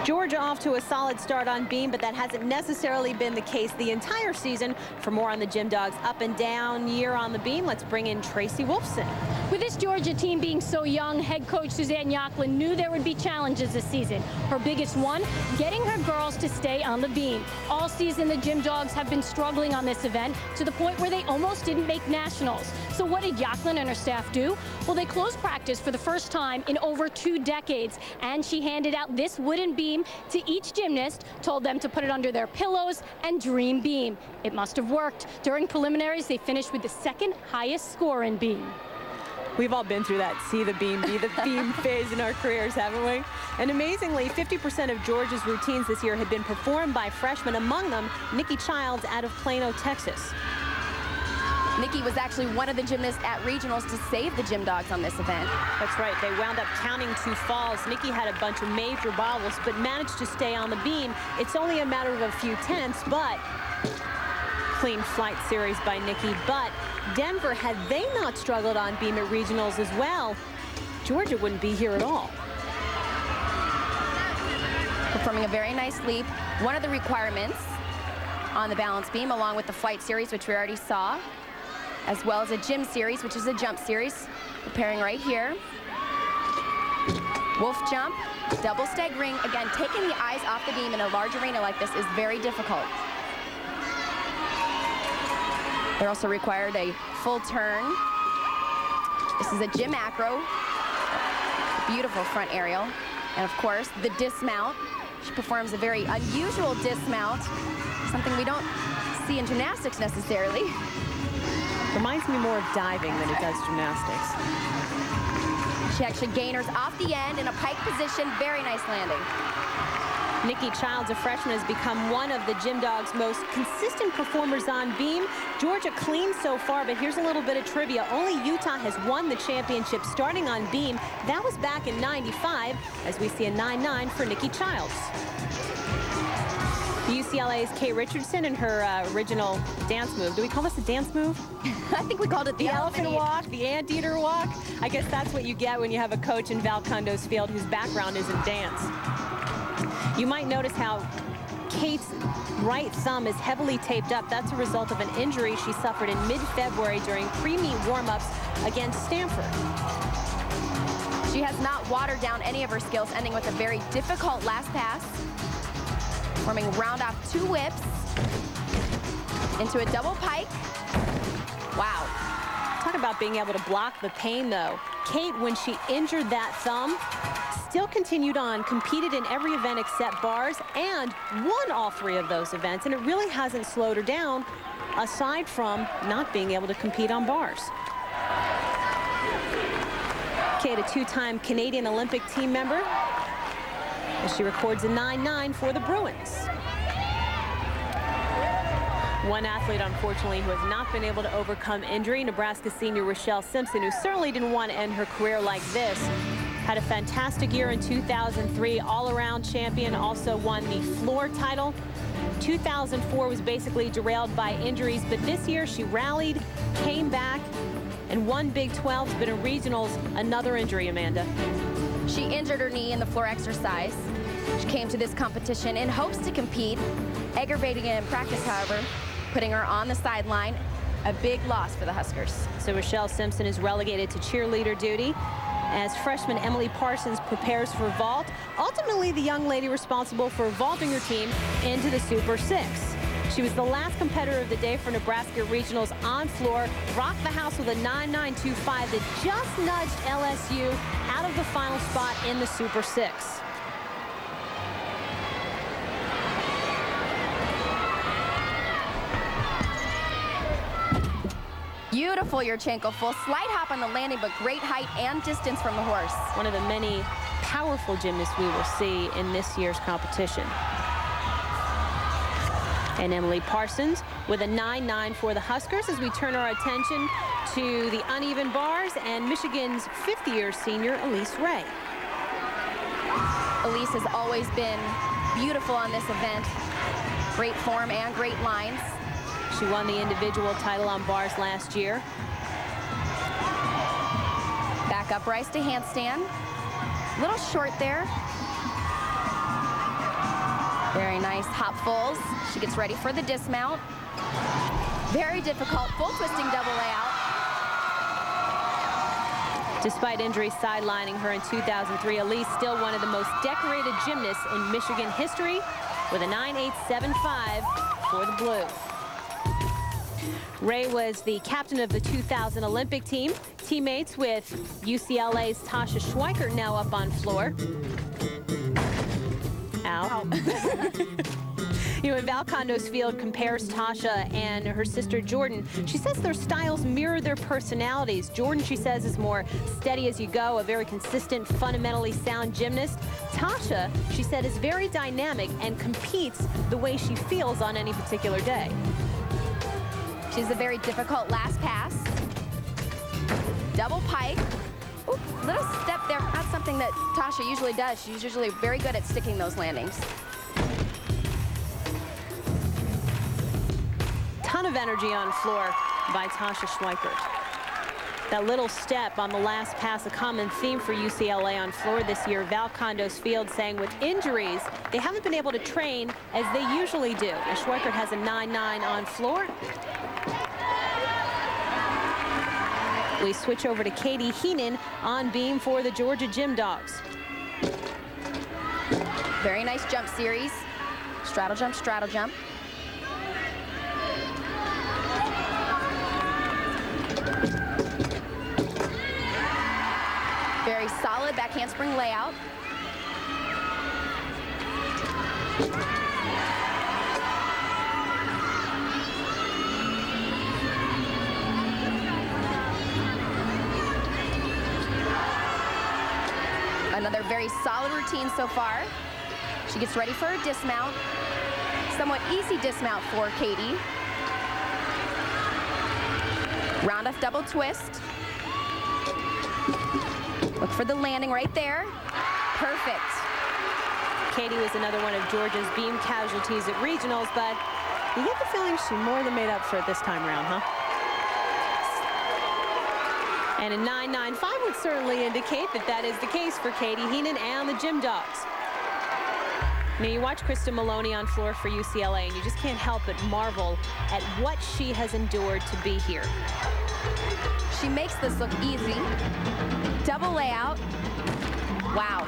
Georgia off to a solid start on beam, but that hasn't necessarily been the case the entire season. For more on the Gym Dogs' up and down year on the beam, let's bring in Tracy Wolfson. With this Georgia team being so young, head coach Suzanne Yocklin knew there would be challenges this season. Her biggest one, getting her girls to stay on the beam. All season, the Gym Dogs have been struggling on this event to the point where they almost didn't make nationals. So what did Yocklin and her staff do? Well, they closed practice for the first time in over 2 decades, and she handed out this wooden beam to each gymnast, told them to put it under their pillows and dream beam. It must have worked. During preliminaries, they finished with the 2nd highest score in beam. We've all been through that see the beam, be the beam phase in our careers, haven't we? And amazingly, 50% of Georgia's routines this year had been performed by freshmen, among them Nikki Childs out of Plano, Texas. Nikki was actually one of the gymnasts at regionals to save the Gym Dogs on this event. That's right. They wound up counting 2 falls. Nikki had a bunch of major bobbles, but managed to stay on the beam. It's only a matter of a few tenths, but clean flight series by Nikki. But Denver, had they not struggled on beam at regionals as well, Georgia wouldn't be here at all. Performing a very nice leap. One of the requirements on the balance beam, along with the flight series, which we already saw, as well as a gym series, which is a jump series, preparing right here. Wolf jump, double staggering. Again, taking the eyes off the beam in a large arena like this is very difficult. They're also required a full turn. This is a gym acro. Beautiful front aerial. And of course, the dismount. She performs a very unusual dismount, something we don't see in gymnastics necessarily. Reminds me more of diving than it does gymnastics. She actually gainers off the end in a pike position. Very nice landing. Nikki Childs, a freshman, has become one of the Gym Dogs' most consistent performers on beam. Georgia clean so far, but here's a little bit of trivia. Only Utah has won the championship starting on beam. That was back in '95, as we see a 9.9 for Nikki Childs. UCLA's Kay Richardson and her original dance move. Do we call this a dance move? I think we called it the elephant walk, the anteater walk. I guess that's what you get when you have a coach in Val Condo's field whose background is in dance. You might notice how Kate's right thumb is heavily taped up. That's a result of an injury she suffered in mid-February during pre-meet warm-ups against Stanford. She has not watered down any of her skills, ending with a very difficult last pass. Forming round off 2 whips into a double pike. Wow. Talk about being able to block the pain, though. Kate, when she injured that thumb, still continued on, competed in every event except bars, and won all 3 of those events. And it really hasn't slowed her down, aside from not being able to compete on bars. Kate, a 2-time Canadian Olympic team member, as she records a 9.9 for the Bruins. One athlete, unfortunately, who has not been able to overcome injury, Nebraska senior Rochelle Simpson, who certainly didn't want to end her career like this. Had a fantastic year in 2003, all-around champion, also won the floor title. 2004 was basically derailed by injuries, but this year she rallied, came back, and won Big 12s, but in regionals, another injury, Amanda. She injured her knee in the floor exercise. She came to this competition in hopes to compete, aggravating it in practice, however, putting her on the sideline. A big loss for the Huskers. So Rochelle Simpson is relegated to cheerleader duty as freshman Emily Parsons prepares for vault. Ultimately, the young lady responsible for vaulting her team into the Super 6. She was the last competitor of the day for Nebraska regionals on floor, rocked the house with a 9.925 that just nudged LSU out of the final spot in the Super 6. Beautiful Yurchenko, full slide hop on the landing, but great height and distance from the horse. One of the many powerful gymnasts we will see in this year's competition. And Emily Parsons with a 9.9 for the Huskers as we turn our attention to the uneven bars and Michigan's 5th-year senior Elise Ray. Elise has always been beautiful on this event. Great form and great lines. She won the individual title on bars last year. Back up rise to handstand. Little short there. Very nice hopfuls. She gets ready for the dismount. Very difficult, full twisting double layout. Despite injuries sidelining her in 2003, Elise still one of the most decorated gymnasts in Michigan history with a 9.875 for the Blue. Ray was the captain of the 2000 Olympic team. Teammates with UCLA's Tasha Schwikert now up on floor. Ow. You know, in Val Condo's field compares Tasha and her sister Jordan. She says their styles mirror their personalities. Jordan, she says, is more steady as you go, a very consistent, fundamentally sound gymnast. Tasha, she said, is very dynamic and competes the way she feels on any particular day. She's a very difficult last pass. Double pike. Ooh, little step there. Not something that Tasha usually does. She's usually very good at sticking those landings. Ton of energy on floor by Tasha Schwikert. That little step on the last pass, a common theme for UCLA on floor this year. Val Condo's field saying with injuries, they haven't been able to train as they usually do. And Schwikert has a 9.9 on floor. We switch over to Katie Heenan on beam for the Georgia Gym Dogs. Very nice jump series. Straddle jump, straddle jump. Very solid back handspring layout. Another very solid routine so far. She gets ready for a dismount. Somewhat easy dismount for Katie. Round off double twist. Look for the landing right there. Perfect. Katie was another one of Georgia's beam casualties at regionals, but you get the feeling she more than made up for it this time around, huh? And a 9.95 would certainly indicate that that is the case for Katie Heenan and the Gym Dogs. Now you watch Kristen Maloney on floor for UCLA, and you just can't help but marvel at what she has endured to be here. She makes this look easy. Double layout. Wow.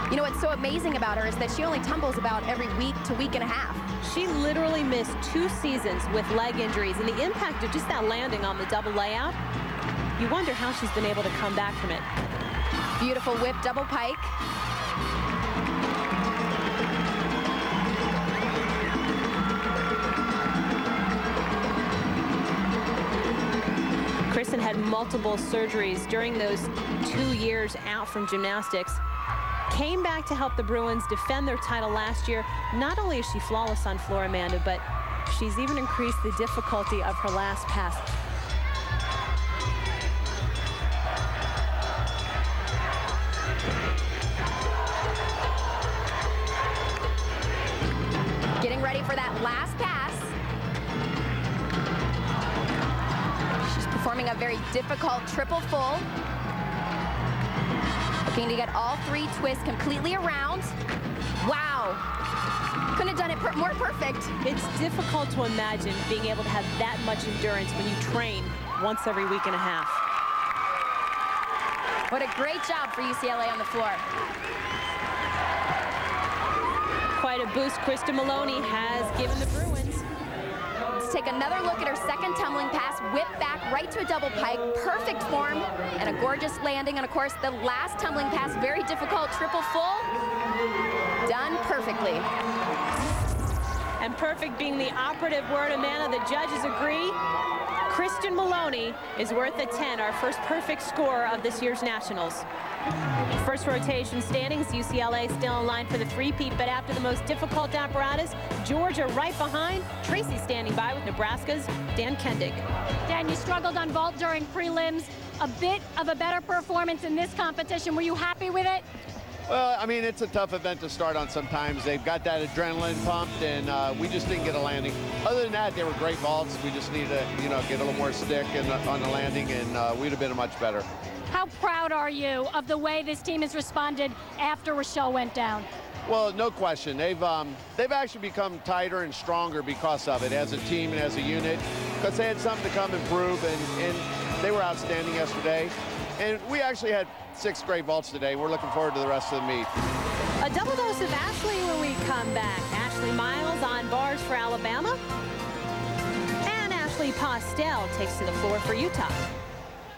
You know what's so amazing about her is that she only tumbles about every week to week and a half. She literally missed 2 seasons with leg injuries, and the impact of just that landing on the double layout, you wonder how she's been able to come back from it. Beautiful whip double pike. Kristen had multiple surgeries during those 2 years out from gymnastics. Came back to help the Bruins defend their title last year. Not only is she flawless on floor, Amanda, but she's even increased the difficulty of her last pass. Getting ready for that last pass. She's performing a very difficult triple full. Looking to get all 3 twists completely around. Wow. Couldn't have done it more perfect. It's difficult to imagine being able to have that much endurance when you train once every week and a half. What a great job for UCLA on the floor. Quite a boost Kristen Maloney has given the Bruins. Let's take another look at her second tumbling pass. Whip back right to a double pike. Perfect form and a gorgeous landing. And of course, the last tumbling pass, very difficult triple full. Done perfectly. And perfect being the operative word, Amanda, the judges agree. Kristen Maloney is worth a 10, our first perfect score of this year's Nationals. First rotation standings, UCLA still in line for the three-peat, but after the most difficult apparatus, Georgia right behind. Tracy standing by with Nebraska's Dan Kendig. Dan, you struggled on vault during prelims. A bit of a better performance in this competition. Were you happy with it? Well, I mean, it's a tough event to start on sometimes. They've got that adrenaline pumped, and we just didn't get a landing. Other than that, they were great vaults. We just needed to, you know, get a little more stick on the landing, and we'd have been much better. How proud are you of the way this team has responded after Rochelle went down? Well, no question. They've actually become tighter and stronger because of it, as a team and as a unit, because they had something to come and prove, and they were outstanding yesterday. And we actually had 6 great vaults today. We're looking forward to the rest of the meet. A double dose of Ashley when we come back. Ashley Miles on bars for Alabama. And Ashley Postel takes to the floor for Utah.